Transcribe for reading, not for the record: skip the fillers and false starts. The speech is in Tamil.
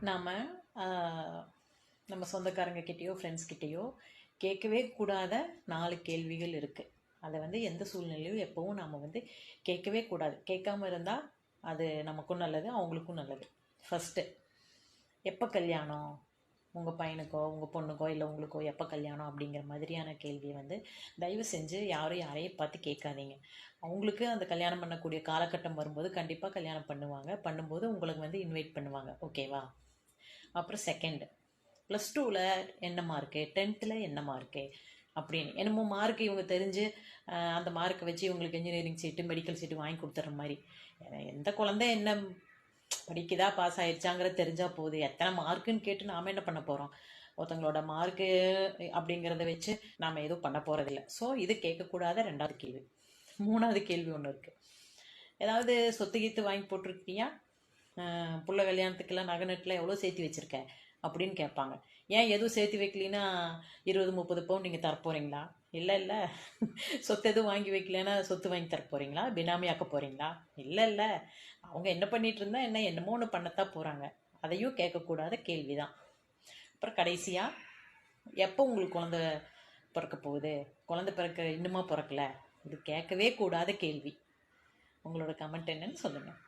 நாம் நம்ம சொந்தக்காரங்கக்கிட்டேயோ ஃப்ரெண்ட்ஸ்கிட்டேயோ கேட்கவே கூடாத 4 கேள்விகள் இருக்குது. அதை எந்த சூழ்நிலையும் எப்போவும் நாம் கேட்கவே கூடாது. கேட்காம இருந்தால் அது நமக்கும் நல்லது, அவங்களுக்கும் நல்லது. ஃபஸ்ட்டு, எப்போ கல்யாணம்? உங்கள் பையனுக்கோ உங்கள் பொண்ணுக்கோ இல்லை உங்களுக்கோ எப்போ கல்யாணம் அப்படிங்கிற மாதிரியான கேள்வியை தயவு செஞ்சு யாரையும் பார்த்து கேட்காதீங்க. அவங்களுக்கு அந்த கல்யாணம் பண்ணக்கூடிய காலகட்டம் வரும்போது கண்டிப்பாக கல்யாணம் பண்ணுவாங்க. பண்ணும்போது உங்களுக்கு இன்வைட் பண்ணுவாங்க. ஓகேவா? அப்புறம் செகண்ட், +2ல் என்ன மார்க்கு, 10th என்ன மார்க்கு அப்படின்னு என்னமோ மார்க்கு இவங்க தெரிஞ்சு அந்த மார்க்கை வச்சு இவங்களுக்கு இன்ஜினியரிங் சீட்டு மெடிக்கல் சீட்டு வாங்கி கொடுத்துட்ற மாதிரி. எந்த குழந்தை என்ன படிக்குதா, பாஸ் ஆயிடுச்சாங்கிறது தெரிஞ்சால் போகுது. எத்தனை மார்க்குன்னு கேட்டு நாம் என்ன பண்ண போகிறோம்? ஒருத்தங்களோட மார்க்கு அப்படிங்கிறத வச்சு நாம் எதுவும் பண்ண போகிறதில்ல. ஸோ இது கேட்கக்கூடாத 2வது கேள்வி. 3வது கேள்வி ஒன்று இருக்குது. ஏதாவது சொத்து கீத்து வாங்கி போட்டிருக்கியா? புள்ள கல்யாணத்துக்கெல்லாம் நகை நட்டில் எவ்வளோ சேர்த்து வச்சுருக்க அப்படின்னு கேட்பாங்க. ஏன் எதுவும் சேர்த்து வைக்கலின்னா 20-30 பவுன் நீங்கள் தரப்போகிறீங்களா? இல்லை சொத்து எதுவும் வாங்கி வைக்கலன்னா சொத்து வாங்கி தரப்போகிறீங்களா? பினாமி ஆக்க போகிறீங்களா? இல்லை அவங்க என்ன பண்ணிகிட்டு இருந்தா என்னமோ ஒன்று பண்ணத்தான் போகிறாங்க. அதையும் கேட்கக்கூடாத கேள்வி தான். அப்புறம் கடைசியாக, எப்போ உங்களுக்கு குழந்த பிறக்க போகுது? குழந்தை பிறக்க இன்னுமா பிறக்கல? இது கேட்கவே கூடாத கேள்வி. உங்களோட கமெண்ட் என்னன்னு சொல்லுங்கள்.